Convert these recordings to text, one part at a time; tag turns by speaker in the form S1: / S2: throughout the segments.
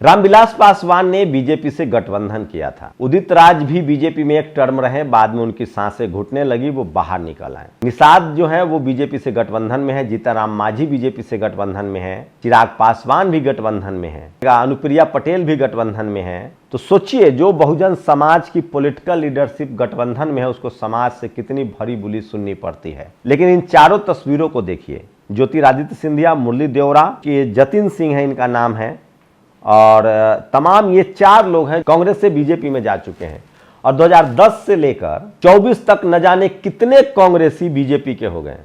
S1: रामविलास पासवान ने बीजेपी से गठबंधन किया था। उदित राज भी बीजेपी में एक टर्म रहे, बाद में उनकी सांसें घुटने लगी, वो बाहर निकल आए। निषाद जो है वो बीजेपी से गठबंधन में है, जीतनराम मांझी बीजेपी से गठबंधन में है, चिराग पासवान भी गठबंधन में है, अनुप्रिया पटेल भी गठबंधन में है। तो सोचिए, जो बहुजन समाज की पॉलिटिकल लीडरशिप गठबंधन में है उसको समाज से कितनी भरी बुली सुननी पड़ती है। लेकिन इन चारों तस्वीरों को देखिए, ज्योतिरादित्य सिंधिया, मुरली देवरा, जतिन सिंह है इनका नाम है, और तमाम ये चार लोग हैं कांग्रेस से बीजेपी में जा चुके हैं। और 2010 से लेकर 24 तक न जाने कितने कांग्रेसी बीजेपी के हो गए,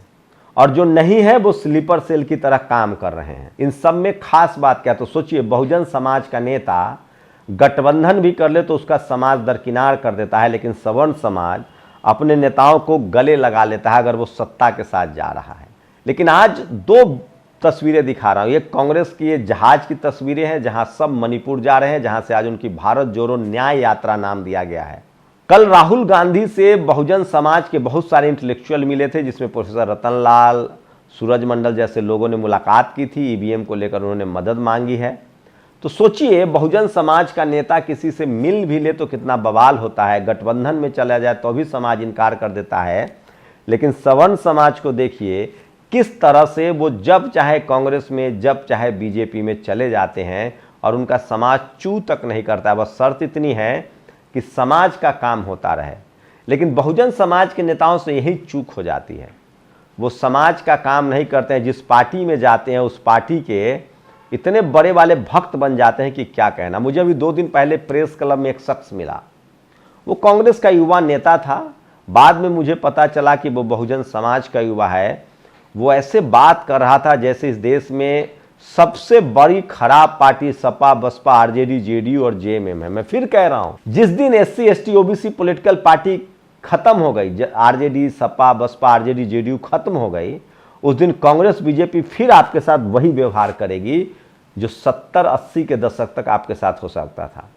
S1: और जो नहीं है वो स्लीपर सेल की तरह काम कर रहे हैं। इन सब में खास बात क्या, तो सोचिए, बहुजन समाज का नेता गठबंधन भी कर ले तो उसका समाज दरकिनार कर देता है, लेकिन सवर्ण समाज अपने नेताओं को गले लगा लेता है अगर वो सत्ता के साथ जा रहा है। लेकिन आज दो तस्वीरें दिखा रहा हूं। ये कांग्रेस की ये जहाज की तस्वीरें हैं जहां सब मणिपुर जा रहे हैं, जहां से आज उनकी भारत जोड़ो न्याय यात्रा नाम दिया गया है। कल राहुल गांधी से बहुजन समाज के बहुत सारे इंटेलेक्चुअल मिले थे, जिसमें प्रोफेसर रतनलाल, सूरज मंडल जैसे लोगों ने मुलाकात की थी। ईवीएम को लेकर उन्होंने मदद मांगी है। तो सोचिए, बहुजन समाज का नेता किसी से मिल भी ले तो कितना बवाल होता है। गठबंधन में चला जाए तो भी समाज इनकार कर देता है। लेकिन सवर्ण समाज को देखिए किस तरह से वो जब चाहे कांग्रेस में, जब चाहे बीजेपी में चले जाते हैं, और उनका समाज चू तक नहीं करता है। बस शर्त इतनी है कि समाज का काम होता रहे। लेकिन बहुजन समाज के नेताओं से यही चूक हो जाती है, वो समाज का काम नहीं करते हैं। जिस पार्टी में जाते हैं उस पार्टी के इतने बड़े वाले भक्त बन जाते हैं कि क्या कहना। मुझे अभी 2 दिन पहले प्रेस क्लब में एक शख्स मिला, वो कांग्रेस का युवा नेता था। बाद में मुझे पता चला कि वो बहुजन समाज का युवा है। वो ऐसे बात कर रहा था जैसे इस देश में सबसे बड़ी खराब party Sapa, Basapa, RJD, JDU और जेएमएम है। मैं फिर कह रहा हूं, जिस दिन SC, ST, OBC political party खत्म हो गई, RJD, Sapa, Basapa, RJD, JDU खत्म हो गई, उस दिन कांग्रेस, बीजेपी फिर आपके साथ वही व्यवहार करेगी जो 70-80 के दशक तक आपके साथ हो सकता था।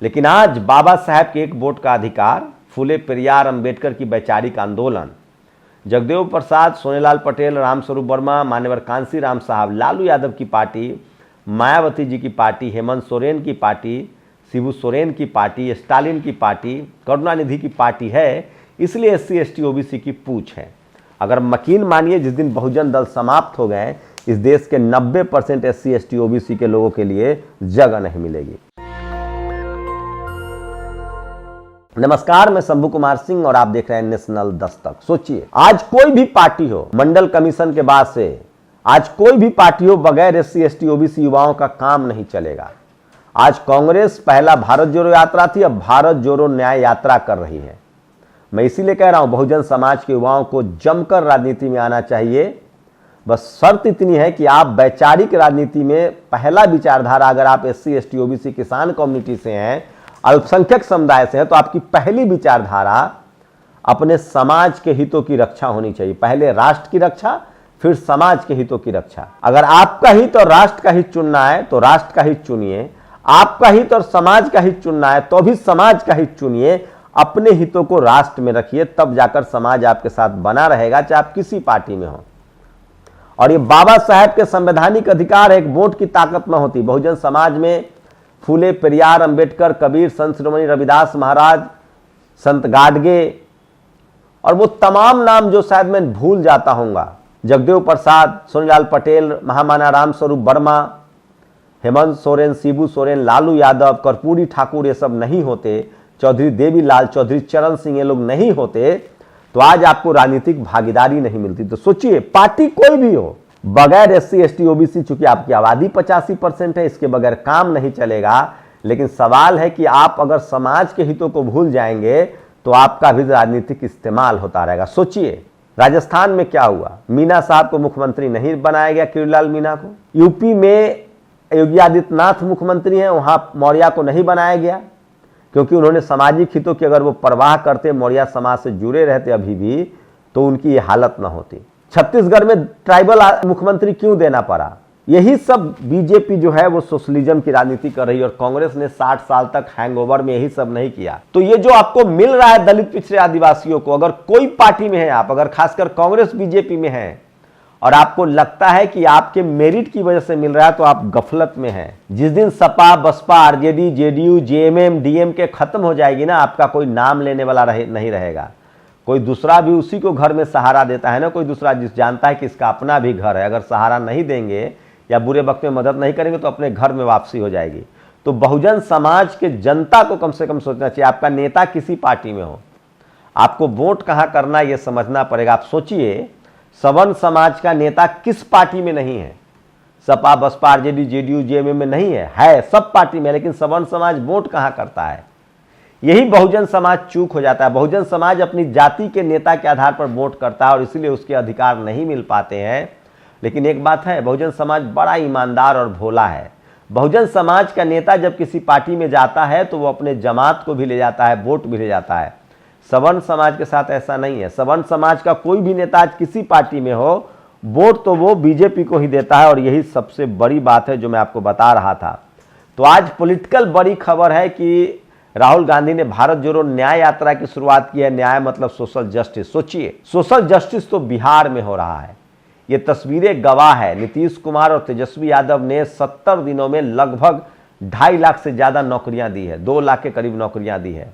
S1: लेकिन आज बाबा साहेब के एक वोट का अधिकार, फूले पेरियार, अंबेडकर की वैचारिक आंदोलन, जगदेव प्रसाद, सोनेलाल पटेल, रामस्वरूप वर्मा, मान्यवर कांसी राम साहब, लालू यादव की पार्टी, मायावती जी की पार्टी, हेमंत सोरेन की पार्टी, शिबू सोरेन की पार्टी, स्टालिन की पार्टी, करुणानिधि की पार्टी है। इसलिए एससी, एसटी, ओबीसी की पूछ है। अगर मकीन मानिए, जिस दिन बहुजन दल समाप्त हो गए, इस देश के 90% एससी, एसटी, ओबीसी के लोगों के लिए जगह नहीं मिलेगी। नमस्कार, मैं शंभू कुमार सिंह और आप देख रहे हैं नेशनल दस्तक। सोचिए, आज कोई भी पार्टी हो, मंडल कमीशन के बाद से आज कोई भी पार्टी हो, बगैर एससी, एसटी, ओबीसी युवाओं का काम नहीं चलेगा। आज कांग्रेस पहला भारत जोड़ो यात्रा थी, अब भारत जोड़ो न्याय यात्रा कर रही है। मैं इसीलिए कह रहा हूं, बहुजन समाज के युवाओं को जमकर राजनीति में आना चाहिए। बस शर्त इतनी है कि आप वैचारिक राजनीति में पहला विचारधारा, अगर आप एससी, एसटी, ओबीसी, किसान कम्युनिटी से हैं, अल्पसंख्यक समुदाय से है, तो आपकी पहली विचारधारा अपने समाज के हितों की रक्षा होनी चाहिए। पहले राष्ट्र की रक्षा, फिर समाज के हितों की रक्षा। अगर आपका हित और राष्ट्र का हित चुनना है तो राष्ट्र का हित चुनिए, आपका हित और समाज का हित चुनना है तो भी समाज का हित चुनिए। अपने हितों को राष्ट्र में रखिए, तब जाकर समाज आपके साथ बना रहेगा, चाहे आप किसी पार्टी में हो। और ये बाबा साहेब के संवैधानिक अधिकार है, एक वोट की ताकत न होती। बहुजन समाज में फूले पेरियार, अंबेडकर, कबीर, संत शिरोमणि रविदास महाराज, संत गाडगे और वो तमाम नाम जो शायद मैं भूल जाता हूँगा, जगदेव प्रसाद, सोनेलाल पटेल, महामाना रामस्वरूप वर्मा, हेमंत सोरेन, शिबू सोरेन, लालू यादव, कर्पूरी ठाकुर, ये सब नहीं होते, चौधरी देवीलाल, चौधरी चरण सिंह, ये लोग नहीं होते, तो आज आपको राजनीतिक भागीदारी नहीं मिलती। तो सोचिए, पार्टी कोई भी हो, बगैर एससी, एसटी, ओबीसी, चूंकि आपकी आबादी 85% है, इसके बगैर काम नहीं चलेगा। लेकिन सवाल है कि आप अगर समाज के हितों को भूल जाएंगे तो आपका भी राजनीतिक इस्तेमाल होता रहेगा। सोचिए, राजस्थान में क्या हुआ, मीना साहब को मुख्यमंत्री नहीं बनाया गया, किरोड़ीलाल मीना को। यूपी में योगी आदित्यनाथ मुख्यमंत्री हैं, वहां मौर्य को नहीं बनाया गया, क्योंकि उन्होंने सामाजिक हितों की अगर वो परवाह करते, मौर्य समाज से जुड़े रहते अभी भी, तो उनकी ये हालत न होती। छत्तीसगढ़ में ट्राइबल मुख्यमंत्री क्यों देना पड़ा? यही सब बीजेपी जो है वो सोशलिज्म की राजनीति कर रही है, और कांग्रेस ने 60 साल तक हैंगओवर में यही सब नहीं किया। तो ये जो आपको मिल रहा है दलित, पिछड़े, आदिवासियों को, अगर कोई पार्टी में है आप, अगर खासकर कांग्रेस बीजेपी में है और आपको लगता है कि आपके मेरिट की वजह से मिल रहा है तो आप गफलत में हैं। जिस दिन Sapa, Basapa, RJD, JDU, JMM, DMK खत्म हो जाएगी ना, आपका कोई नाम लेने वाला नहीं रहेगा। कोई दूसरा भी उसी को घर में सहारा देता है ना, कोई दूसरा जिस जानता है कि इसका अपना भी घर है, अगर सहारा नहीं देंगे या बुरे वक्त में मदद नहीं करेंगे तो अपने घर में वापसी हो जाएगी। तो बहुजन समाज के जनता को कम से कम सोचना चाहिए, आपका नेता किसी पार्टी में हो, आपको वोट कहां करना यह समझना पड़ेगा। आप सोचिए, सवर्ण समाज का नेता किस पार्टी में नहीं है? Sapa, Basapa, RJD, JDU, JMM में नहीं है सब पार्टी में, लेकिन सवर्ण समाज वोट कहां करता है? यही बहुजन समाज चूक हो जाता है। बहुजन समाज अपनी जाति के नेता के आधार पर वोट करता है और इसीलिए उसके अधिकार नहीं मिल पाते हैं। लेकिन एक बात है, बहुजन समाज बड़ा ईमानदार और भोला है। बहुजन समाज का नेता जब किसी पार्टी में जाता है तो वो अपने जमात को भी ले जाता है, वोट भी ले जाता है। सवर्ण समाज के साथ ऐसा नहीं है। सवर्ण समाज का कोई भी नेता आज किसी पार्टी में हो, वोट तो वो बीजेपी को ही देता है। और यही सबसे बड़ी बात है जो मैं आपको बता रहा था। तो आज पॉलिटिकल बड़ी खबर है कि राहुल गांधी ने भारत जोड़ो न्याय यात्रा की शुरुआत की है। न्याय मतलब सोशल जस्टिस। सोचिए, सोशल जस्टिस तो बिहार में हो रहा है। ये तस्वीरें गवाह है। नीतीश कुमार और तेजस्वी यादव ने 70 दिनों में लगभग 2.5 लाख से ज्यादा नौकरियां दी है, 2 लाख के करीब नौकरियां दी है।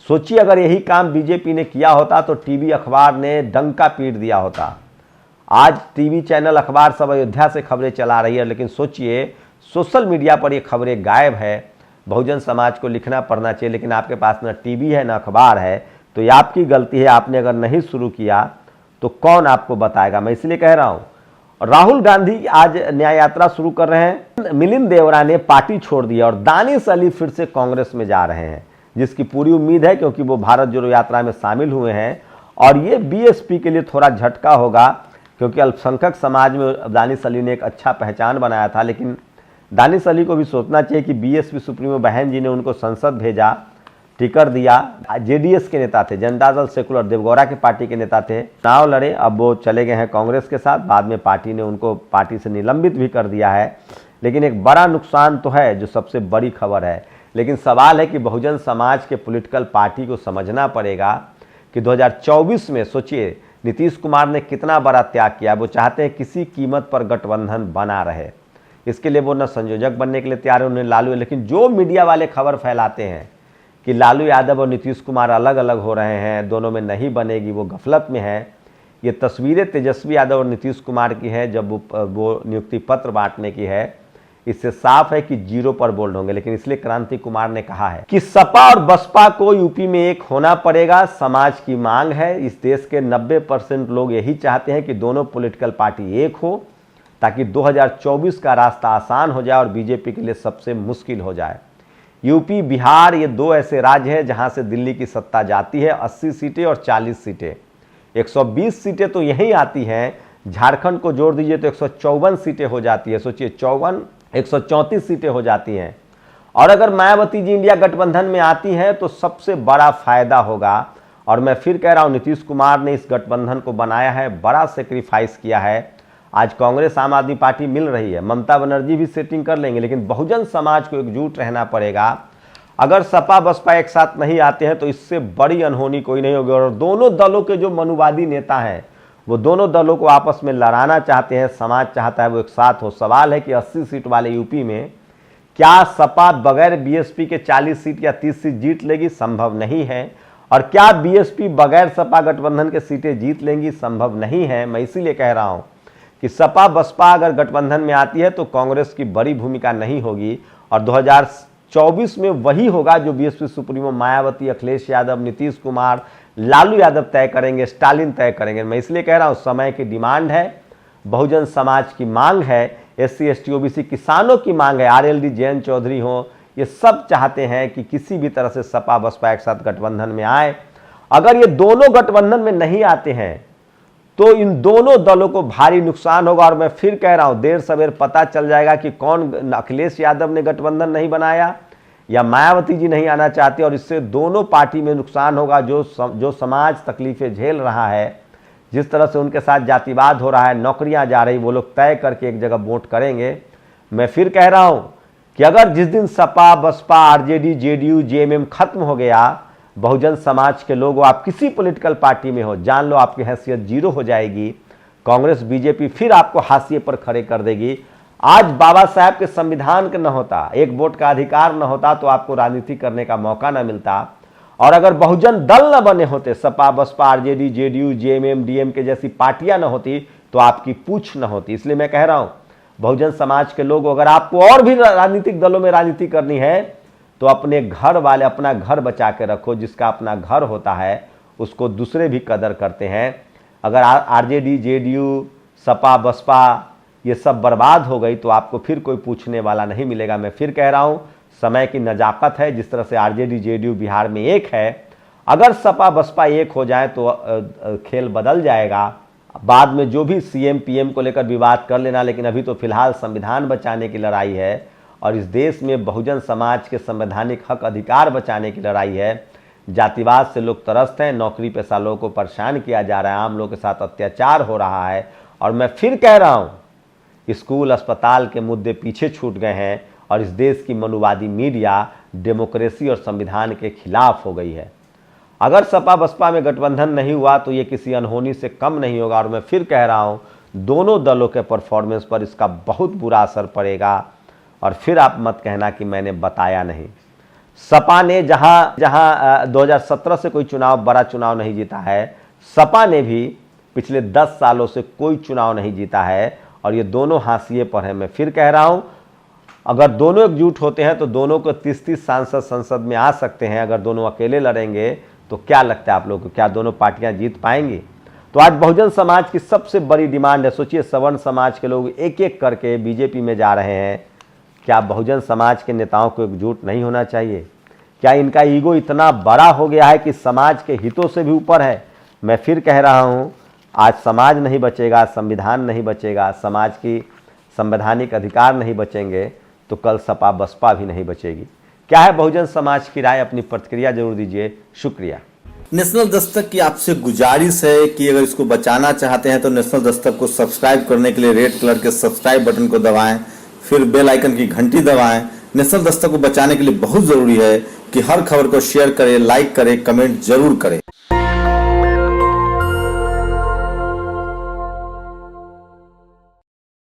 S1: सोचिए, अगर यही काम बीजेपी ने किया होता तो टीवी अखबार ने डंका पीट दिया होता। आज टीवी चैनल, अखबार सब अयोध्या से खबरें चला रही है, लेकिन सोचिए सोशल मीडिया पर ये खबरें गायब है। बहुजन समाज को लिखना पढ़ना चाहिए, लेकिन आपके पास ना टीवी है ना अखबार है, तो ये आपकी गलती है। आपने अगर नहीं शुरू किया तो कौन आपको बताएगा? मैं इसलिए कह रहा हूं। राहुल गांधी आज न्याय यात्रा शुरू कर रहे हैं। मिलिंद देवरा ने पार्टी छोड़ दी और दानिश अली फिर से कांग्रेस में जा रहे हैं, जिसकी पूरी उम्मीद है क्योंकि वो भारत जोड़ो यात्रा में शामिल हुए हैं। और ये बीएसपी के लिए थोड़ा झटका होगा, क्योंकि अल्पसंख्यक समाज में दानिश अली ने एक अच्छा पहचान बनाया था। लेकिन दानिश अली को भी सोचना चाहिए कि बीएसपी सुप्रीमो बहन जी ने उनको संसद भेजा, टिकट दिया। जेडीएस के नेता थे, जनता दल सेकुलर, देवगौड़ा के पार्टी के नेता थे, चुनाव लड़े, अब वो चले गए हैं कांग्रेस के साथ। बाद में पार्टी ने उनको पार्टी से निलंबित भी कर दिया है। लेकिन एक बड़ा नुकसान तो है, जो सबसे बड़ी खबर है। लेकिन सवाल है कि बहुजन समाज के पॉलिटिकल पार्टी को समझना पड़ेगा कि 2024 में सोचिए नीतीश कुमार ने कितना बड़ा त्याग किया। वो चाहते हैं किसी कीमत पर गठबंधन बना रहे। इसके लिए वो न संयोजक बनने के लिए तैयार है, उन्हें लालू। लेकिन जो मीडिया वाले खबर फैलाते हैं कि लालू यादव और नीतीश कुमार अलग अलग हो रहे हैं, दोनों में नहीं बनेगी, वो गफलत में है। ये तस्वीरें तेजस्वी यादव और नीतीश कुमार की है जब वो नियुक्ति पत्र बांटने की है। इससे साफ है कि 0 पर बोल्ड होंगे। लेकिन इसलिए क्रांति कुमार ने कहा है कि सपा और बसपा को यूपी में एक होना पड़ेगा। समाज की मांग है। इस देश के 90% लोग यही चाहते हैं कि दोनों पॉलिटिकल पार्टी एक हो, ताकि 2024 का रास्ता आसान हो जाए और बीजेपी के लिए सबसे मुश्किल हो जाए। यूपी, बिहार, ये 2 ऐसे राज्य हैं जहां से दिल्ली की सत्ता जाती है। 80 सीटें और 40 सीटें, 120 सीटें तो यहीं आती हैं। झारखंड को जोड़ दीजिए तो 154 सीटें हो जाती है। सोचिए, 134 सीटें हो जाती हैं। और अगर मायावती जी इंडिया गठबंधन में आती हैं तो सबसे बड़ा फायदा होगा। और मैं फिर कह रहा हूं, नीतीश कुमार ने इस गठबंधन को बनाया है, बड़ा सेक्रीफाइस किया है। आज कांग्रेस, आम आदमी पार्टी मिल रही है, ममता बनर्जी भी सेटिंग कर लेंगे, लेकिन बहुजन समाज को एकजुट रहना पड़ेगा। अगर सपा बसपा एक साथ नहीं आते हैं तो इससे बड़ी अनहोनी कोई नहीं होगी। और दोनों दलों के जो मनुवादी नेता हैं, वो दोनों दलों को आपस में लड़ाना चाहते हैं। समाज चाहता है वो एक साथ हो। सवाल है कि 80 सीट वाले यूपी में क्या सपा बगैर बीएसपी के 40 सीट या 30 सीट जीत लेगी? संभव नहीं है। और क्या बीएसपी बगैर सपा गठबंधन के सीटें जीत लेंगी? संभव नहीं है। मैं इसीलिए कह रहा हूं कि सपा बसपा अगर गठबंधन में आती है तो कांग्रेस की बड़ी भूमिका नहीं होगी। और 2024 में वही होगा जो बीएसपी सुप्रीमो मायावती, अखिलेश यादव, नीतीश कुमार, लालू यादव तय करेंगे, स्टालिन तय करेंगे। मैं इसलिए कह रहा हूं, समय की डिमांड है, बहुजन समाज की मांग है, SC ST OBC किसानों की मांग है, RLD जयंत चौधरी हो, ये सब चाहते हैं कि किसी भी तरह से सपा बसपा एक साथ गठबंधन में आए। अगर ये दोनों गठबंधन में नहीं आते हैं तो इन दोनों दलों को भारी नुकसान होगा। और मैं फिर कह रहा हूं, देर सवेर पता चल जाएगा कि कौन, अखिलेश यादव ने गठबंधन नहीं बनाया या मायावती जी नहीं आना चाहती। और इससे दोनों पार्टी में नुकसान होगा। जो समाज तकलीफें झेल रहा है, जिस तरह से उनके साथ जातिवाद हो रहा है, नौकरियां जा रही, वो लोग तय करके एक जगह वोट करेंगे। मैं फिर कह रहा हूं कि अगर जिस दिन Sapa Basapa RJD JDU JMM खत्म हो गया, बहुजन समाज के लोग, आप किसी पॉलिटिकल पार्टी में हो, जान लो आपकी हैसियत 0 हो जाएगी। कांग्रेस बीजेपी फिर आपको हाशिए पर खड़े कर देगी। आज बाबा साहब के संविधान का न होता, एक वोट का अधिकार न होता तो आपको राजनीति करने का मौका न मिलता। और अगर बहुजन दल न बने होते, Sapa Basapa RJD JDU JMM DMK जैसी पार्टियां न होती तो आपकी पूछ न होती। इसलिए मैं कह रहा हूं बहुजन समाज के लोग, अगर आपको और भी राजनीतिक दलों में राजनीति करनी है तो अपने घर वाले, अपना घर बचा के रखो। जिसका अपना घर होता है उसको दूसरे भी कदर करते हैं। अगर आरजेडी जेडीयू सपा बसपा ये सब बर्बाद हो गई तो आपको फिर कोई पूछने वाला नहीं मिलेगा। मैं फिर कह रहा हूं समय की नजाकत है। जिस तरह से आरजेडी जेडीयू बिहार में एक है, अगर सपा बसपा एक हो जाए तो खेल बदल जाएगा। बाद में जो भी सीएम पीएम को लेकर विवाद कर लेना, लेकिन अभी तो फिलहाल संविधान बचाने की लड़ाई है और इस देश में बहुजन समाज के संवैधानिक हक अधिकार बचाने की लड़ाई है। जातिवाद से लोग त्रस्त हैं, नौकरी पेशा लोगों को परेशान किया जा रहा है, आम लोगों के साथ अत्याचार हो रहा है। और मैं फिर कह रहा हूं स्कूल अस्पताल के मुद्दे पीछे छूट गए हैं और इस देश की मनुवादी मीडिया डेमोक्रेसी और संविधान के खिलाफ हो गई है। अगर सपा बसपा में गठबंधन नहीं हुआ तो ये किसी अनहोनी से कम नहीं होगा। और मैं फिर कह रहा हूं दोनों दलों के परफॉर्मेंस पर इसका बहुत बुरा असर पड़ेगा। और फिर आप मत कहना कि मैंने बताया नहीं। सपा ने जहां 2017 से कोई चुनाव, बड़ा चुनाव नहीं जीता है, सपा ने भी पिछले 10 सालों से कोई चुनाव नहीं जीता है और ये दोनों हाशिए पर हैं। मैं फिर कह रहा हूं अगर दोनों एकजुट होते हैं तो दोनों को 30-30 सांसद संसद में आ सकते हैं। अगर दोनों अकेले लड़ेंगे तो क्या लगता है आप लोगों को, क्या दोनों पार्टियां जीत पाएंगी? तो आज बहुजन समाज की सबसे बड़ी डिमांड है, सोचिए सवर्ण समाज के लोग एक एक करके बीजेपी में जा रहे हैं। क्या बहुजन समाज के नेताओं को एकजुट नहीं होना चाहिए? क्या इनका ईगो इतना बड़ा हो गया है कि समाज के हितों से भी ऊपर है? मैं फिर कह रहा हूं आज समाज नहीं बचेगा, संविधान नहीं बचेगा, समाज की संवैधानिक अधिकार नहीं बचेंगे तो कल सपा बसपा भी नहीं बचेगी। क्या है बहुजन समाज की राय? अपनी प्रतिक्रिया जरूर दीजिए। शुक्रिया।
S2: नेशनल दस्तक की आपसे गुजारिश है कि अगर इसको बचाना चाहते हैं तो नेशनल दस्तक को सब्सक्राइब करने के लिए रेड कलर के सब्सक्राइब बटन को दबाएं, फिर बेल आइकन की घंटी दबाएं। नेशनल दस्तक को बचाने के लिए बहुत जरूरी है कि हर खबर को शेयर करें, लाइक करें, कमेंट जरूर करें।